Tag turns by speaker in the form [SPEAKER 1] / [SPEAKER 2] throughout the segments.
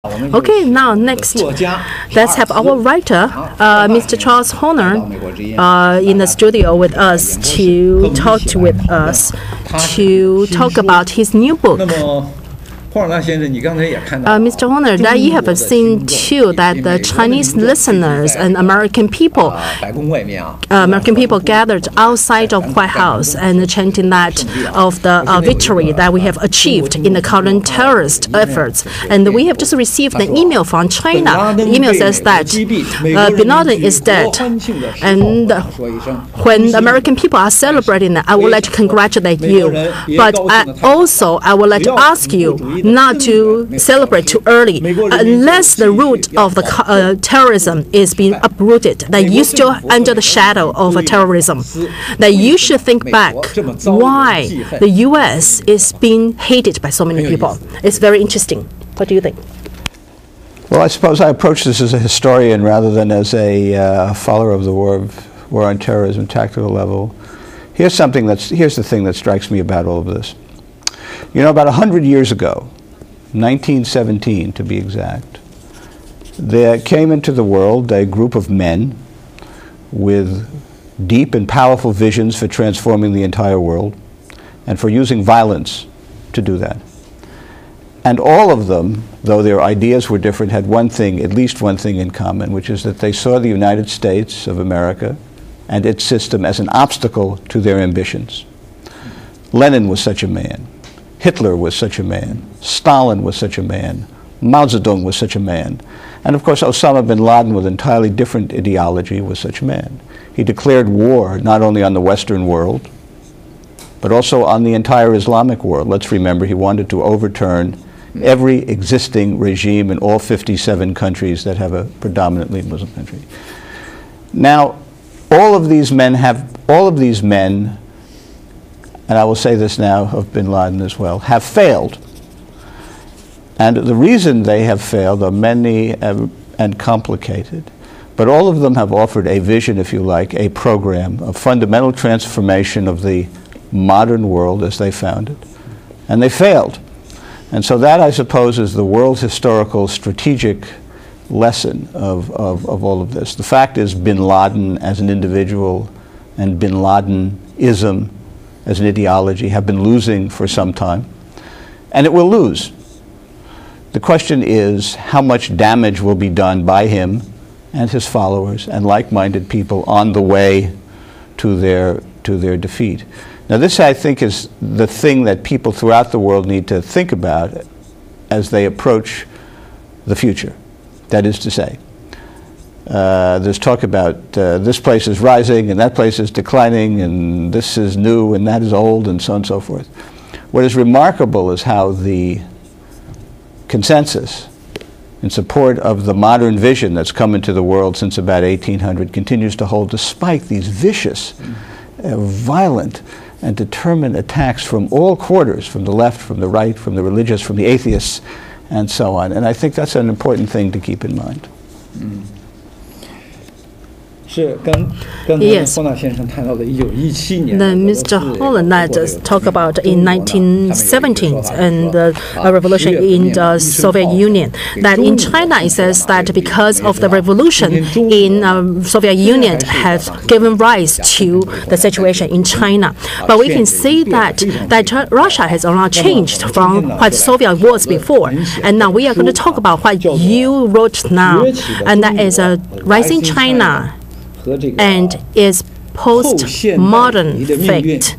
[SPEAKER 1] Okay, now next, let's have our writer, Mr. Charles Horner, in the studio with us to talk about his new book. Mr. Horner, that you have seen too that the Chinese listeners and American people gathered outside of White House and chanting that of the victory that we have achieved in the current terrorist efforts. And we have just received an email from China. The email says that Bin Laden is dead. And when the American people are celebrating that, I would like to congratulate you. But I would like to ask you not to celebrate too early, unless the root of the terrorism is being uprooted, that you still under the shadow of terrorism, that you should think back why the U.S. is being hated by so many people. It's very interesting. What do you think?
[SPEAKER 2] Well, I suppose I approach this as a historian rather than as a follower of the war on terrorism tactical level. Here's the thing that strikes me about all of this. You know, about 100 years ago, 1917 to be exact, there came into the world a group of men with deep and powerful visions for transforming the entire world and for using violence to do that. And all of them, though their ideas were different, had one thing, at least one thing in common, which is that they saw the United States of America and its system as an obstacle to their ambitions. Lenin was such a man. Hitler was such a man. Stalin was such a man. Mao Zedong was such a man. And of course, Osama bin Laden, with entirely different ideology, was such a man. He declared war not only on the Western world, but also on the entire Islamic world. Let's remember, he wanted to overturn every existing regime in all 57 countries that have a predominantly Muslim country. Now, all of these men, and I will say this now of bin Laden as well, have failed. And the reason they have failed are many and complicated. But all of them have offered a vision, if you like, a program of fundamental transformation of the modern world as they found it. And they failed. And so that, I suppose, is the world's historical strategic lesson of all of this. The fact is, bin Laden as an individual and bin Ladenism as an ideology have been losing for some time, and it will lose. The question is how much damage will be done by him and his followers and like-minded people on the way to their defeat. Now this, I think, is the thing that people throughout the world need to think about as they approach the future. That is to say, there's talk about this place is rising and that place is declining and this is new and that is old and so on and so forth. What is remarkable is how the consensus in support of the modern vision that's come into the world since about 1800 continues to hold despite these vicious, violent and determined attacks from all quarters, from the left, from the right, from the religious, from the atheists, and so on. And I think that's an important thing to keep in mind.
[SPEAKER 1] Yes. Then Mr. Holland just talked about in 1917 and the revolution in the Soviet Union. That in China it says that because of the revolution in Soviet Union has given rise to the situation in China. But we can see that Russia has a lot changed from what Soviet was before. And now we are going to talk about what you wrote now, and that is a rising China and its postmodern fate.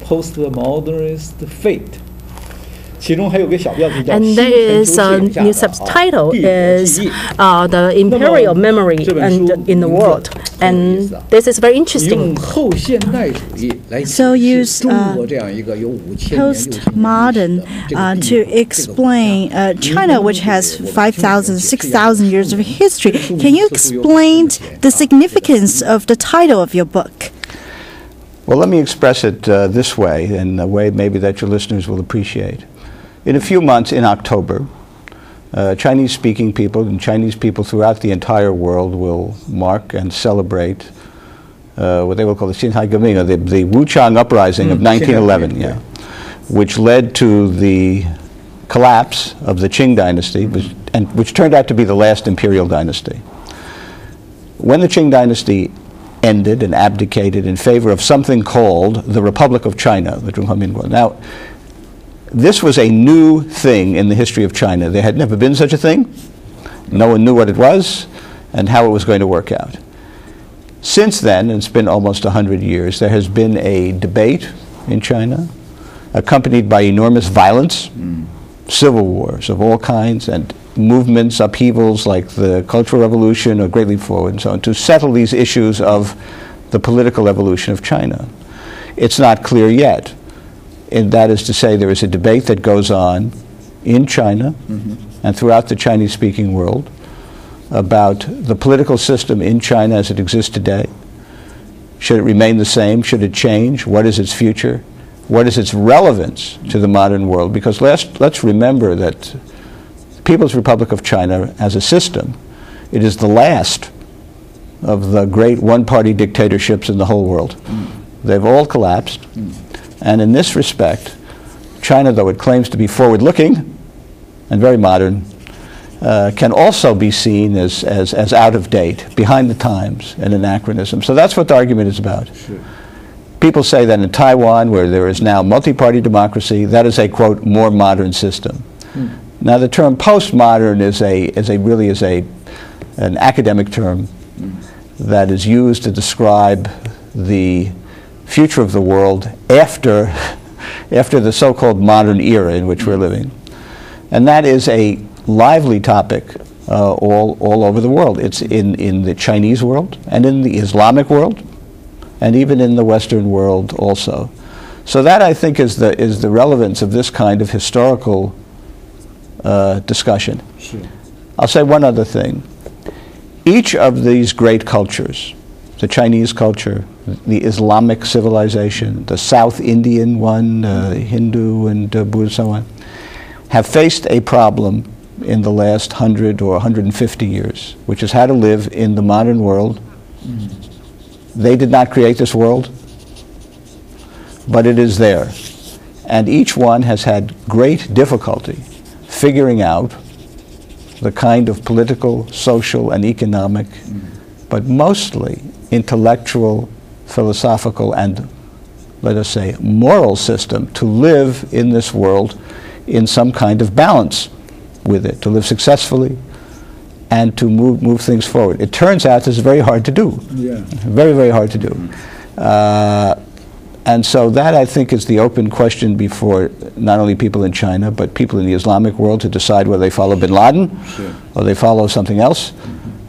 [SPEAKER 1] And there is a new subtitle is the imperial memory in the world, and this is very interesting.
[SPEAKER 3] So use postmodern to explain China, which has 5,000, 6,000 years of history. Can you explain the significance of the title of your book?
[SPEAKER 2] Well, let me express it this way, in a way maybe that your listeners will appreciate. In a few months, in October, Chinese-speaking people and Chinese people throughout the entire world will mark and celebrate what they will call the Xinhai革命, or the Wuchang Uprising of 1911, which led to the collapse of the Qing dynasty, which turned out to be the last imperial dynasty. When the Qing dynasty ended and abdicated in favor of something called the Republic of China, the Zhonghe Minguo. Now, this was a new thing in the history of China. There had never been such a thing. No one knew what it was and how it was going to work out. Since then, and it's been almost 100 years, there has been a debate in China accompanied by enormous violence, civil wars of all kinds, and movements, upheavals like the Cultural Revolution or Great Leap Forward and so on, to settle these issues of the political evolution of China. It's not clear yet. And that is to say, there is a debate that goes on in China and throughout the Chinese-speaking world about the political system in China as it exists today. Should it remain the same? Should it change? What is its future? What is its relevance to the modern world? Because let's remember that the People's Republic of China as a system, it is the last of the great one-party dictatorships in the whole world. They've all collapsed. And in this respect, China, though it claims to be forward-looking and very modern, can also be seen as out of date, behind the times, an anachronism. So that's what the argument is about. Sure. People say that in Taiwan, where there is now multi-party democracy, that is a, quote, more modern system. Now the term postmodern really is an academic term that is used to describe the future of the world after the so-called modern era in which we're living. And that is a lively topic all over the world. It's in the Chinese world and in the Islamic world and even in the Western world also. So that, I think, is the relevance of this kind of historical discussion. Sure. I'll say one other thing. Each of these great cultures, the Chinese culture, the Islamic civilization, the South Indian one, Hindu and Buddhist, so on, have faced a problem in the last 100 or 150 years, which is how to live in the modern world. They did not create this world, but it is there. And each one has had great difficulty figuring out the kind of political, social, and economic, but mostly intellectual, philosophical, and, let us say, moral system to live in this world in some kind of balance with it, to live successfully and to move things forward. It turns out this is very hard to do. Yeah. Very, very hard to do. And so that, I think, is the open question before not only people in China, but people in the Islamic world to decide whether they follow bin Laden or they follow something else.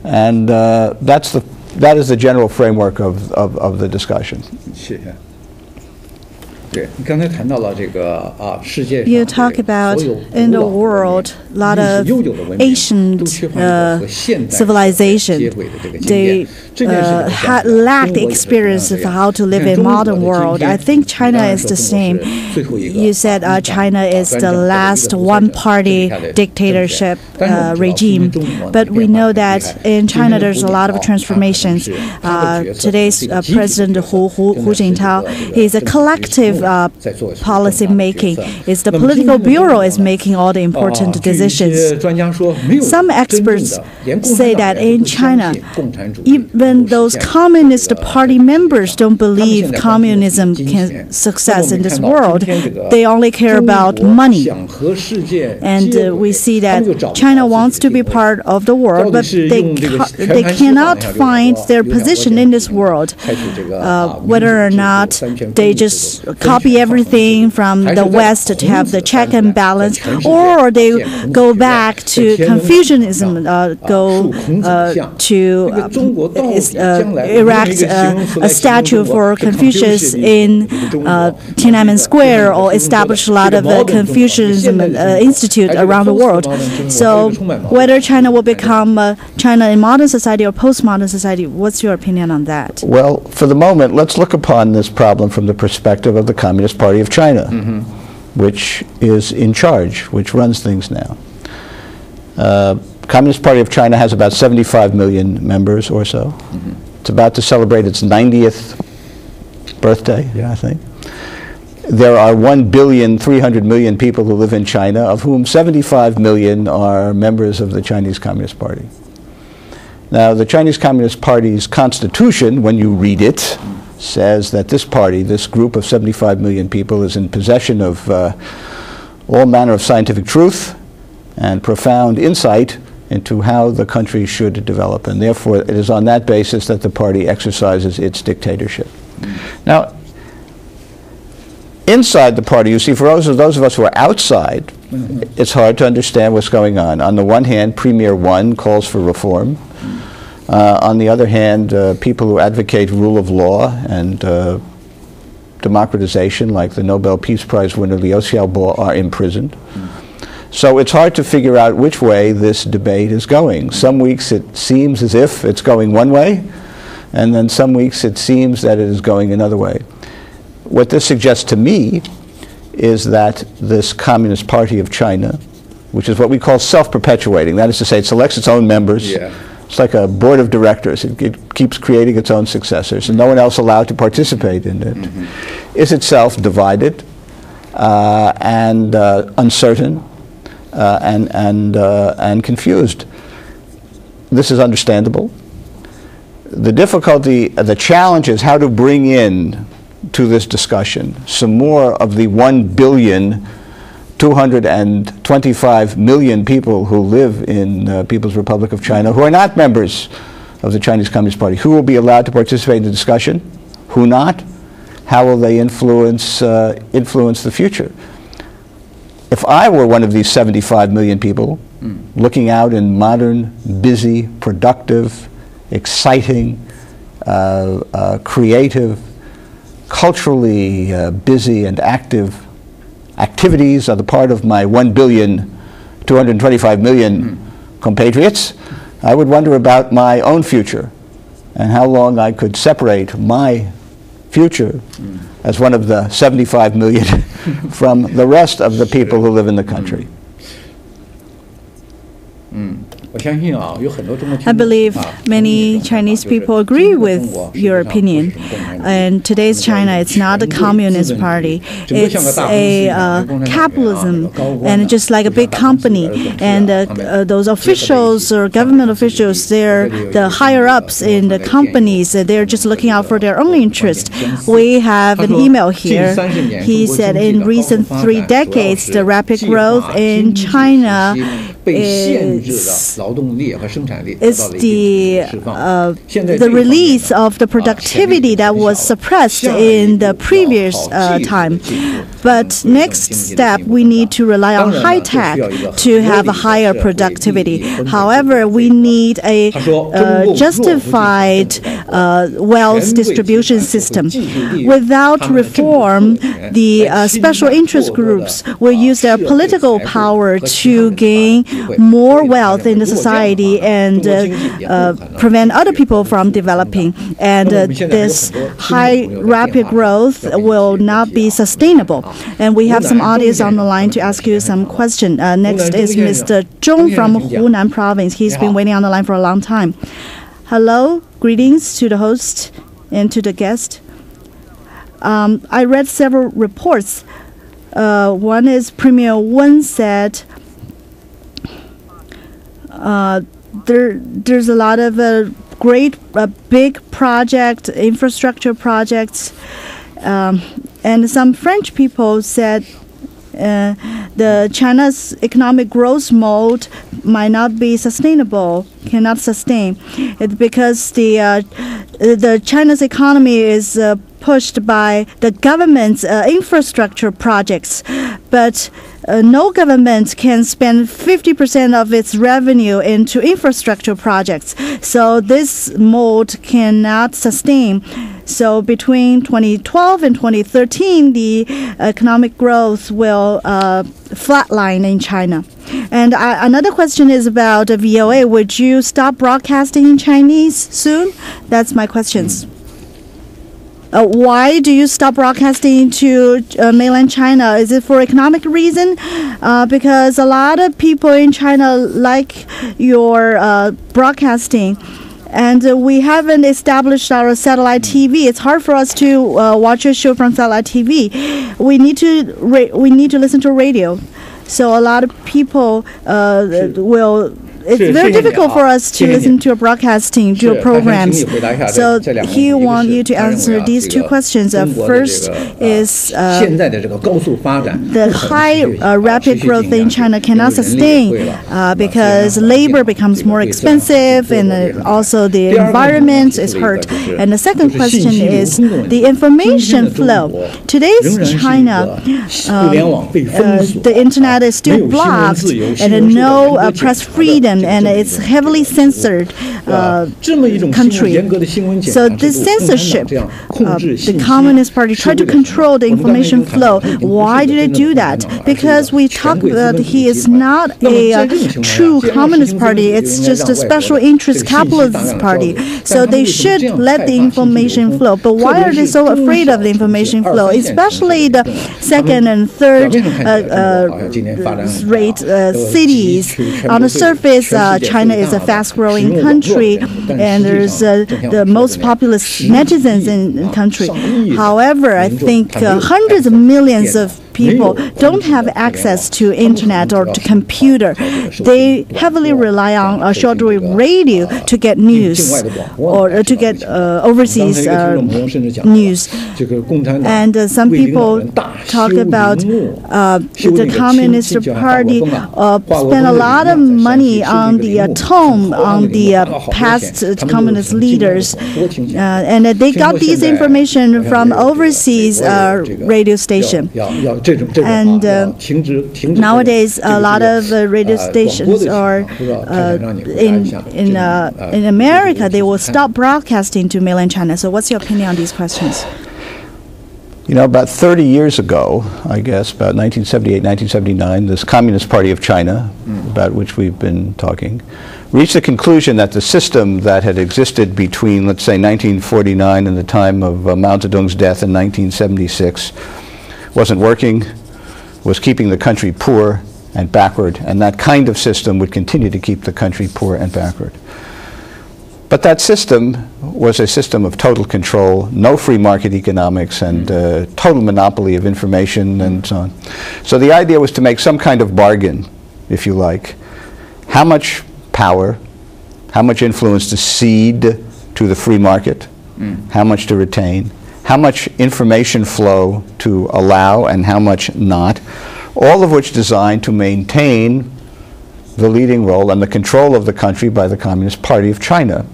[SPEAKER 2] And that is the general framework of the discussion.
[SPEAKER 3] You talk about in the world a lot of ancient civilization. They lacked the experience of how to live in modern world. I think China is the same. You said China is the last one-party dictatorship regime, but we know that in China there's a lot of transformations. Today's President Hu Jintao, he's a collective policy making. It's the political bureau is making all the important decisions. Some experts say that in China, even those communist party members don't believe communism can success in this world. They only care about money. And we see that China wants to be part of the world, but they cannot find their position in this world. Whether or not they just copy everything from the West to have the check and balance, or they go back to Confucianism, go to erect a statue for Confucius in Tiananmen Square, or establish a lot of Confucianism institute around the world. So whether China will become China in modern society or postmodern society, what's your opinion on that?
[SPEAKER 2] Well, for the moment, let's look upon this problem from the perspective of the Communist Party of China, which is in charge, which runs things now. Communist Party of China has about 75 million members or so. It's about to celebrate its 90th birthday, I think. there are 1,300,000,000 people who live in China, of whom 75 million are members of the Chinese Communist Party. Now, the Chinese Communist Party's constitution, when you read it, says that this party, this group of 75 million people, is in possession of all manner of scientific truth and profound insight into how the country should develop. And therefore, it is on that basis that the party exercises its dictatorship. Now, inside the party, you see, for those of us who are outside, it's hard to understand what's going on. On the one hand, Premier One calls for reform. On the other hand, people who advocate rule of law and democratization, like the Nobel Peace Prize winner Liu Xiaobo, are imprisoned. So it's hard to figure out which way this debate is going. Some weeks it seems as if it's going one way, and then some weeks it seems that it is going another way. What this suggests to me is that this Communist Party of China, which is what we call self-perpetuating, that is to say, it selects its own members. Yeah. It's like a board of directors. It keeps creating its own successors, and no one else allowed to participate in it. Is itself divided and uncertain and confused. This is understandable. The difficulty, the challenge is how to bring in to this discussion some more of the 1,225,000,000 people who live in People's Republic of China who are not members of the Chinese Communist Party. Who will be allowed to participate in the discussion? Who not? How will they influence the future? If I were one of these 75 million people looking out in modern, busy, productive, exciting, creative, culturally busy and active activities on the part of my 1,225,000,000 compatriots, I would wonder about my own future and how long I could separate my future as one of the 75 million from the rest of the people who live in the country.
[SPEAKER 3] I believe many Chinese people agree with your opinion. And today's China, it's not a communist party. It's a capitalism, and just like a big company. And those officials or government officials, they're the higher-ups in the companies. They're just looking out for their own interest. We have an email here. He said in recent 3 decades, the rapid growth in China is the release of the productivity that was suppressed in the previous time. But next step, we need to rely on high tech to have a higher productivity. However, we need a justified wealth distribution system. Without reform, the special interest groups will use their political power to gain more wealth in the society and prevent other people from developing. And this high rapid growth will not be sustainable. And we have some audience on the line to ask you some question. Next is Mr. Zhong from Hunan Province. He's been waiting on the line for a long time. Hello, greetings to the host and to the guest. I read several reports. One is Premier Wen said there's a lot of great big project, infrastructure projects, and some French people said the China's economic growth mode might not be sustainable, cannot sustain. It's because the China's economy is pushed by the government's infrastructure projects, but no government can spend 50% of its revenue into infrastructure projects. So this mode cannot sustain. So between 2012 and 2013, the economic growth will flatline in China. And another question is about VOA. Would you stop broadcasting in Chinese soon? That's my questions. Why do you stop broadcasting to mainland China? Is it for economic reason? Because a lot of people in China like your broadcasting. And we haven't established our satellite TV. It's hard for us to watch a show from satellite TV. We need to listen to radio. So a lot of people will. It's very difficult for us to listen to broadcasting to programs. So he wants you to answer these two questions. First is the high rapid growth in China cannot sustain because labor becomes more expensive and also the environment is hurt. And the second question is the information flow. Today's China, the internet is still blocked and no press freedom. And it's heavily censored country. So this censorship, the Communist Party tried to control the information flow. Why did they do that? Because we talk about he is not a true Communist Party. It's just a special interest capitalist party. So they should let the information flow. But why are they so afraid of the information flow? Especially the second and third rate cities. On the surface, China is a fast-growing country, and there's the most populous netizens in the country. However, I think hundreds of millions of people don't have access to internet or to computer. They heavily rely on a shortwave radio to get news or to get overseas news. And some people talk about the Communist Party spend a lot of money on the tone on the past communist leaders, and they got these information from overseas radio station. And nowadays, a lot of radio stations are in America. They will stop broadcasting to mainland China. So, what's your opinion on these questions?
[SPEAKER 2] You know, about 30 years ago, I guess, about 1978, 1979, this Communist Party of China, about which we've been talking, reached the conclusion that the system that had existed between, let's say, 1949 and the time of Mao Zedong's death in 1976 wasn't working, was keeping the country poor and backward, and that kind of system would continue to keep the country poor and backward. But that system was a system of total control, no free market economics, and total monopoly of information and so on. So the idea was to make some kind of bargain, if you like. How much power, how much influence to cede to the free market, how much to retain, how much information flow to allow and how much not, all of which designed to maintain the leading role and the control of the country by the Communist Party of China.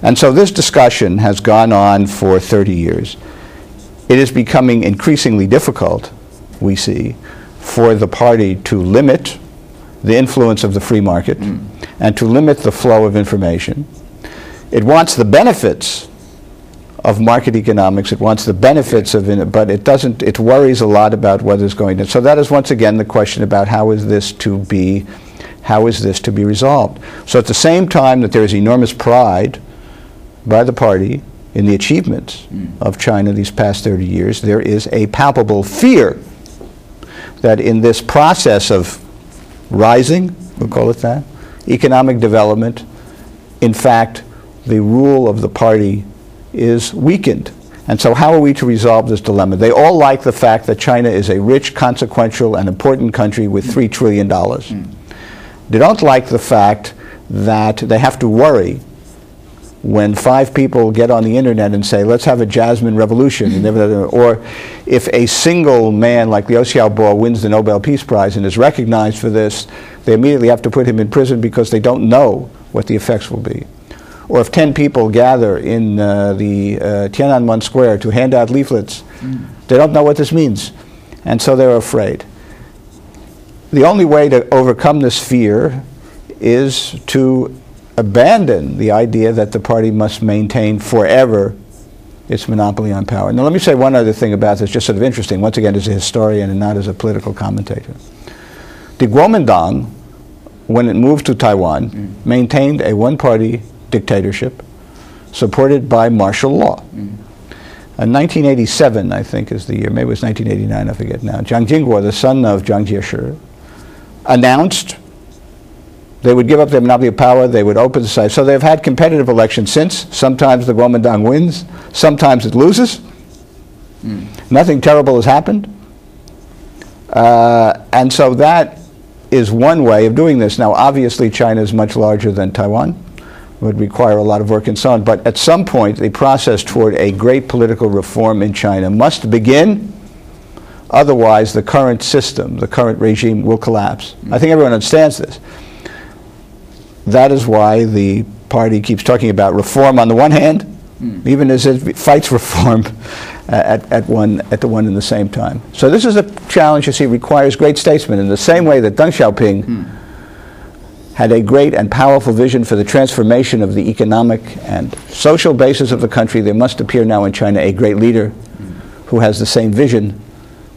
[SPEAKER 2] And so this discussion has gone on for 30 years. It is becoming increasingly difficult, we see, for the party to limit the influence of the free market and to limit the flow of information. It wants the benefits of market economics, it wants the benefits of it, but it doesn't, it worries a lot about what is going to. So that is once again the question about how is this to be resolved. So at the same time that there is enormous pride by the party in the achievements of China these past 30 years, there is a palpable fear that in this process of rising, we'll call it that, economic development, in fact, the rule of the party is weakened. And so how are we to resolve this dilemma? They all like the fact that China is a rich, consequential, and important country with $3 trillion. They don't like the fact that they have to worry when 5 people get on the internet and say, let's have a Jasmine revolution, or if a single man like Liu Xiaobo wins the Nobel Peace Prize and is recognized for this, they immediately have to put him in prison because they don't know what the effects will be. Or if 10 people gather in the Tiananmen Square to hand out leaflets, they don't know what this means, and so they're afraid. The only way to overcome this fear is to abandon the idea that the party must maintain forever its monopoly on power. Now let me say one other thing about this, just sort of interesting, once again as a historian and not as a political commentator. The Kuomintang, when it moved to Taiwan, maintained a one-party dictatorship supported by martial law. In 1987, I think is the year, maybe it was 1989, I forget now, Jiang Jingguo, the son of Jiang Jieshi, announced They would give up their monopoly of power. They would open society. So they've had competitive elections since. Sometimes the Kuomintang wins. Sometimes it loses. Nothing terrible has happened. And so that is one way of doing this. Now, obviously, China is much larger than Taiwan. It would require a lot of work and so on. But at some point, the process toward a great political reform in China must begin. Otherwise, the current system, the current regime will collapse. I think everyone understands this. That is why the party keeps talking about reform on the one hand, even as it fights reform at the one and the same time. So this is a challenge, you see, requires great statesmen in the same way that Deng Xiaoping had a great and powerful vision for the transformation of the economic and social basis of the country. There must appear now in China a great leader who has the same vision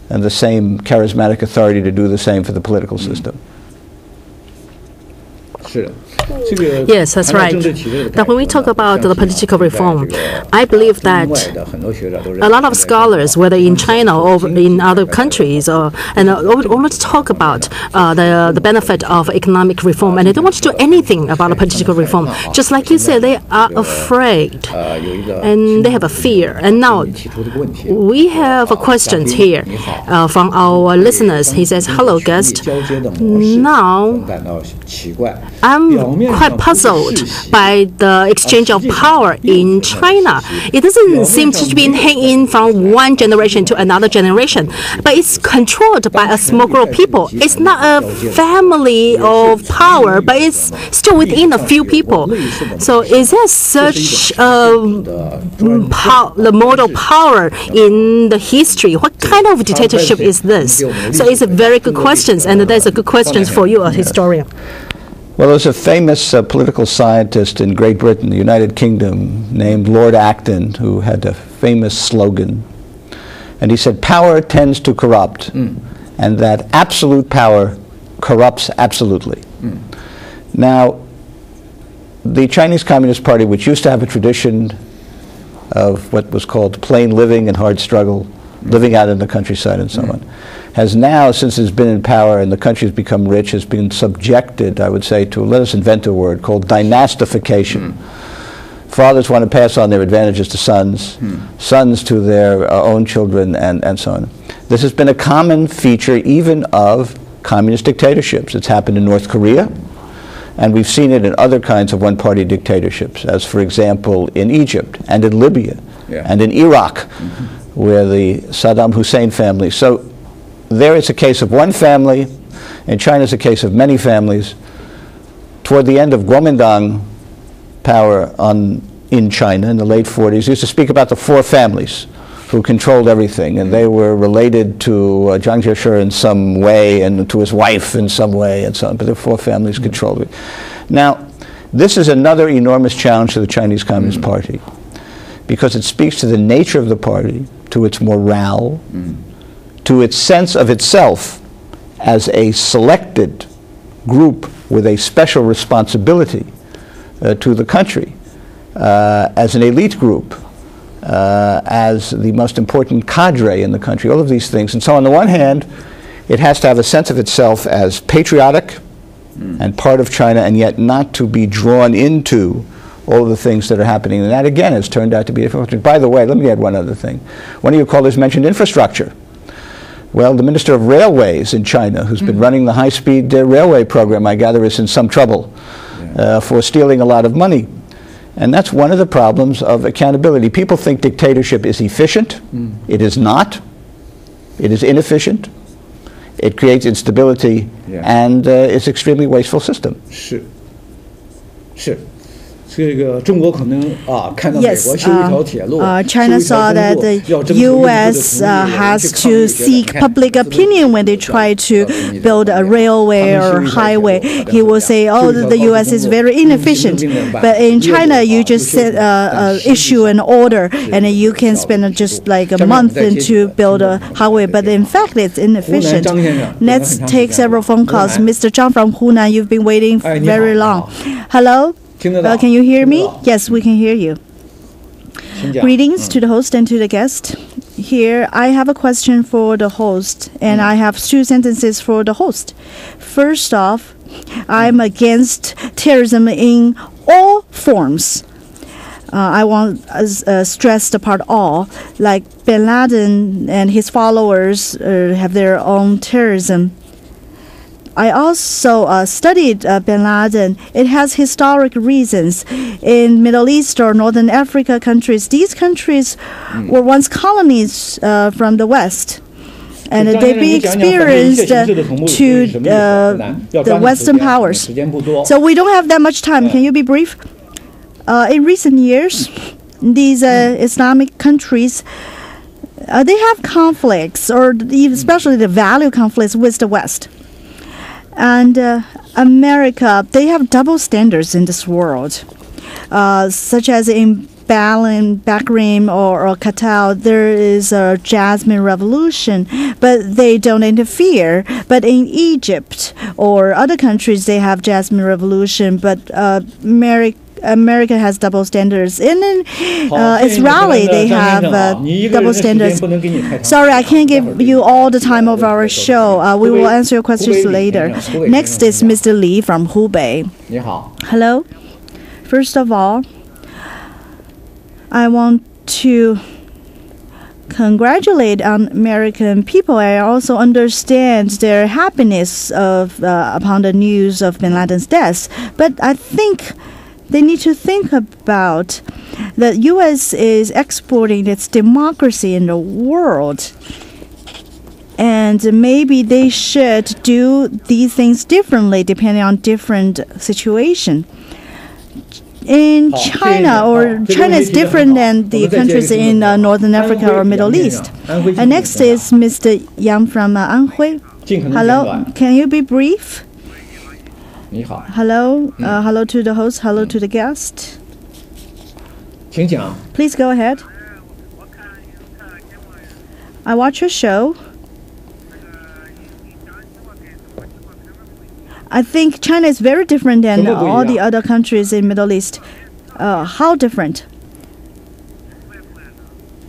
[SPEAKER 2] and the same charismatic authority to do the same for the political system.
[SPEAKER 1] Yes, that's right. That when we talk about the political reform, I believe that a lot of scholars, whether in China or in other countries, always talk about the benefit of economic reform, and they don't want to do anything about the political reform. Just like you said, they are afraid, and they have a fear. And now we have a question here from our listeners. He says, "Hello, guest. Now I'm quite puzzled by the exchange of power in China. It doesn't seem to be hanging from one generation to another generation, but it's controlled by a small group of people. It's not a family of power, but it's still within a few people. So is there such the model power in the history? What kind of dictatorship is this?" So it's a very good question, and there's a good question for you, a historian.
[SPEAKER 2] Well, there's a famous political scientist in Great Britain, the United Kingdom, named Lord Acton, who had a famous slogan. And he said, "Power tends to corrupt, and that absolute power corrupts absolutely." Now, the Chinese Communist Party, which used to have a tradition of what was called plain living and hard struggle, living out in the countryside and so on, has now, since it's been in power and the country has become rich, has been subjected, I would say, to, let us invent a word, called dynastification. Fathers want to pass on their advantages to sons, sons to their own children, and so on. This has been a common feature even of communist dictatorships. It's happened in North Korea, and we've seen it in other kinds of one-party dictatorships, as, for example, in Egypt and in Libya and in Iraq, where the Saddam Hussein family. So there it's a case of one family, and China is a case of many families. Toward the end of Kuomintang power in China in the late 40s, used to speak about the four families who controlled everything, and they were related to Jiang Jieshi in some way and to his wife in some way and so on, but the four families controlled it. Now, this is another enormous challenge to the Chinese Communist Party, because it speaks to the nature of the party, to its morale, to its sense of itself as a selected group with a special responsibility to the country, as an elite group, as the most important cadre in the country, all of these things. And so on the one hand, it has to have a sense of itself as patriotic and part of China, and yet not to be drawn into all of the things that are happening. And that, again, has turned out to be difficult. By the way, let me add one other thing. One of your callers mentioned infrastructure. Well, the Minister of Railways in China, who's been running the high-speed railway program, I gather is in some trouble for stealing a lot of money. And that's one of the problems of accountability. People think dictatorship is efficient. It is not. It is inefficient. It creates instability, and it's an extremely wasteful system.
[SPEAKER 3] Yes, China saw that the U.S. has to seek public opinion when they try to build a railway or highway. He will say, "Oh, the U.S. is very inefficient." But in China, you just issue an order, and then you can spend just like a month to build a highway. But in fact, it's inefficient. Let's take several phone calls. Mr. Zhang from Hunan, you've been waiting very long. Hello? Can you hear me? Yes, we can hear you. Greetings to the host and to the guest. Here, I have a question for the host, and I have 2 sentences for the host. First off, I'm against terrorism in all forms. I want to stress the part all, like bin Laden and his followers have their own terrorism. I also studied bin Laden. It has historic reasons. In Middle East or Northern Africa countries, these countries were once colonies from the West. And they've been experienced to the Western powers. So we don't have that much time. Can you be brief? In recent years, these Islamic countries, they have conflicts, or especially the value conflicts with the West. And America, they have double standards in this world, such as in Bahrain or Qatar, there is a Jasmine revolution, but they don't interfere. But in Egypt or other countries, they have Jasmine revolution, but America has double standards. And in Israeli, they have double standards. Sorry, I can't give you all the time of our show. We will answer your questions later. Next is Mr. Li from Hubei. Hello. First of all, I want to congratulate American people. I also understand their happiness upon the news of bin Laden's death. But I think they need to think about that U.S. is exporting its democracy in the world. And maybe they should do these things differently depending on different situation. In China, or China is different than the countries in Northern Africa or Middle East. And next is Mr. Yang from Anhui. Hello, can you be brief? Hello, hello to the host, hello to the guest. Please go ahead. I watch your show. I think China is very different than all the other countries in Middle East. How different?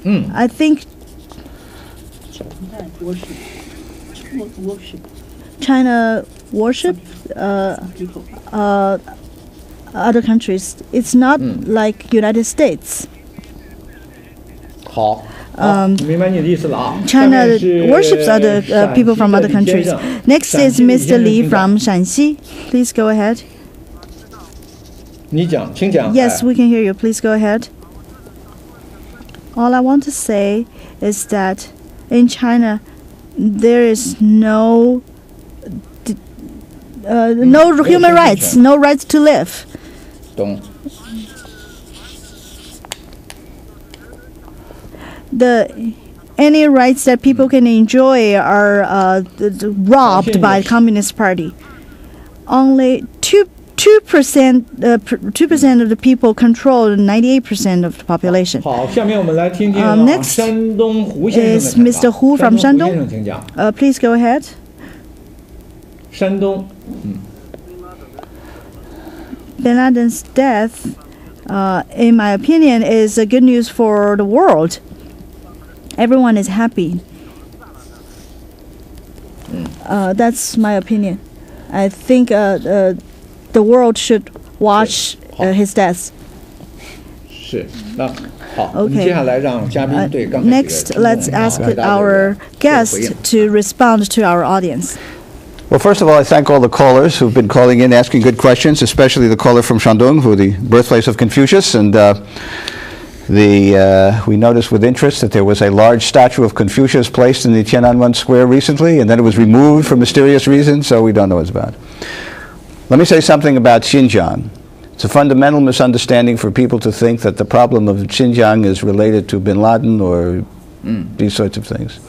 [SPEAKER 3] I think China worship other countries. It's not like United States. China worships other people from other countries. Next is Mr. Li from Shanxi. Please go ahead. Yes, we can hear you. Please go ahead. All I want to say is that in China, there is no human rights, no rights to live. Any rights that people can enjoy are robbed by the Communist Party. Only 2% of the people control 98% of the population. Next is Mr. Hu from Shandong. Please go ahead. Bin Laden's death, in my opinion, is good news for the world. Everyone is happy. That's my opinion. I think the world should watch his death. Okay. Next, let's ask our guest to respond to our audience.
[SPEAKER 2] Well, first of all, I thank all the callers who've been calling in, asking good questions, especially the caller from Shandong, who the birthplace of Confucius. And we noticed with interest that there was a large statue of Confucius placed in the Tiananmen Square recently, and then it was removed for mysterious reasons, so we don't know what it's about. Let me say something about Xinjiang. It's a fundamental misunderstanding for people to think that the problem of Xinjiang is related to bin Laden or these sorts of things.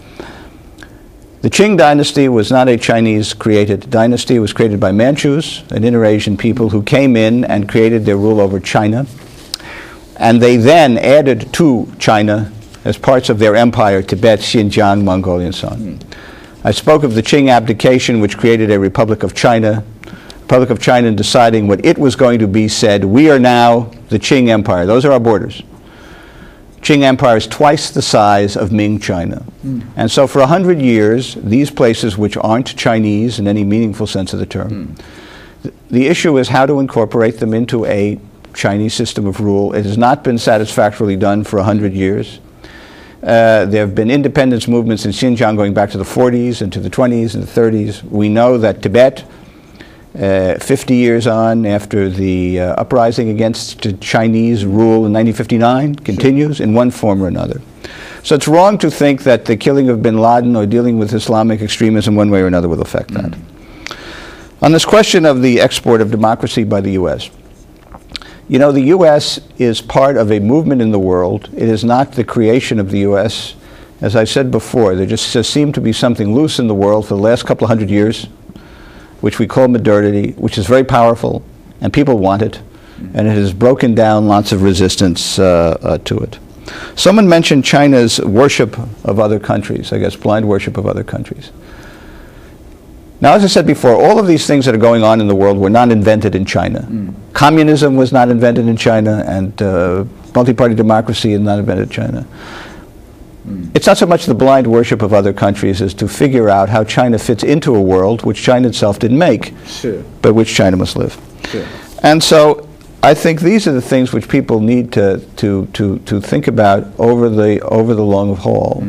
[SPEAKER 2] The Qing dynasty was not a Chinese-created dynasty. It was created by Manchus, an inter-Asian people who came in and created their rule over China. And they then added to China, as parts of their empire, Tibet, Xinjiang, Mongolia, and so on. I spoke of the Qing abdication, which created a Republic of China. Republic of China, in deciding what it was going to be, said, we are now the Qing Empire. Those are our borders. Qing Empire is twice the size of Ming China. And so for 100 years, these places which aren't Chinese in any meaningful sense of the term, the issue is how to incorporate them into a Chinese system of rule. It has not been satisfactorily done for 100 years. There have been independence movements in Xinjiang going back to the 40s and to the 20s and the 30s. We know that Tibet, 50 years on after the uprising against Chinese rule in 1959, continues in one form or another. So it's wrong to think that the killing of bin Laden or dealing with Islamic extremism one way or another will affect that. On this question of the export of democracy by the U.S., you know, the U.S. is part of a movement in the world. It is not the creation of the U.S. As I said before, there just seemed to be something loose in the world for the last couple of hundred years, which we call modernity, which is very powerful, and people want it, and it has broken down lots of resistance to it. Someone mentioned China's worship of other countries, I guess blind worship of other countries. Now, as I said before, all of these things that are going on in the world were not invented in China. Communism was not invented in China, and multi-party democracy is not invented in China. It's not so much the blind worship of other countries as to figure out how China fits into a world which China itself didn't make, but which China must live. And so I think these are the things which people need to think about over the long haul.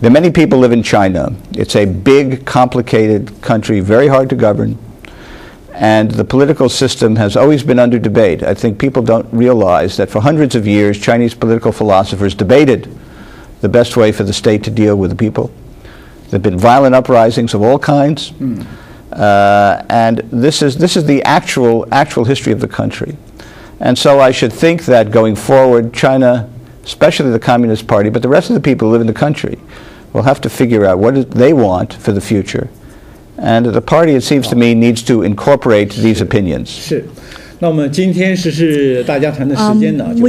[SPEAKER 2] There are many people live in China. It's a big, complicated country, very hard to govern, and the political system has always been under debate. I think people don't realize that for hundreds of years, Chinese political philosophers debated the best way for the state to deal with the people. There have been violent uprisings of all kinds, and this is the actual history of the country. And so I should think that going forward, China, especially the Communist Party, but the rest of the people who live in the country, will have to figure out what they want for the future. And the party, it seems to me, needs to incorporate these opinions.
[SPEAKER 3] We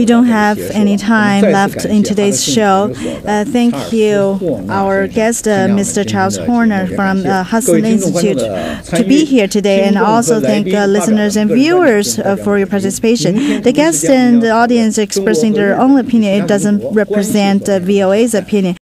[SPEAKER 3] don't have any time left in today's show. Thank you, our guest, Mr. Charles Horner from Hudson Institute, to be here today, and also thank listeners and viewers for your participation. The guests and the audience expressing their own opinion. It doesn't represent VOA's opinion.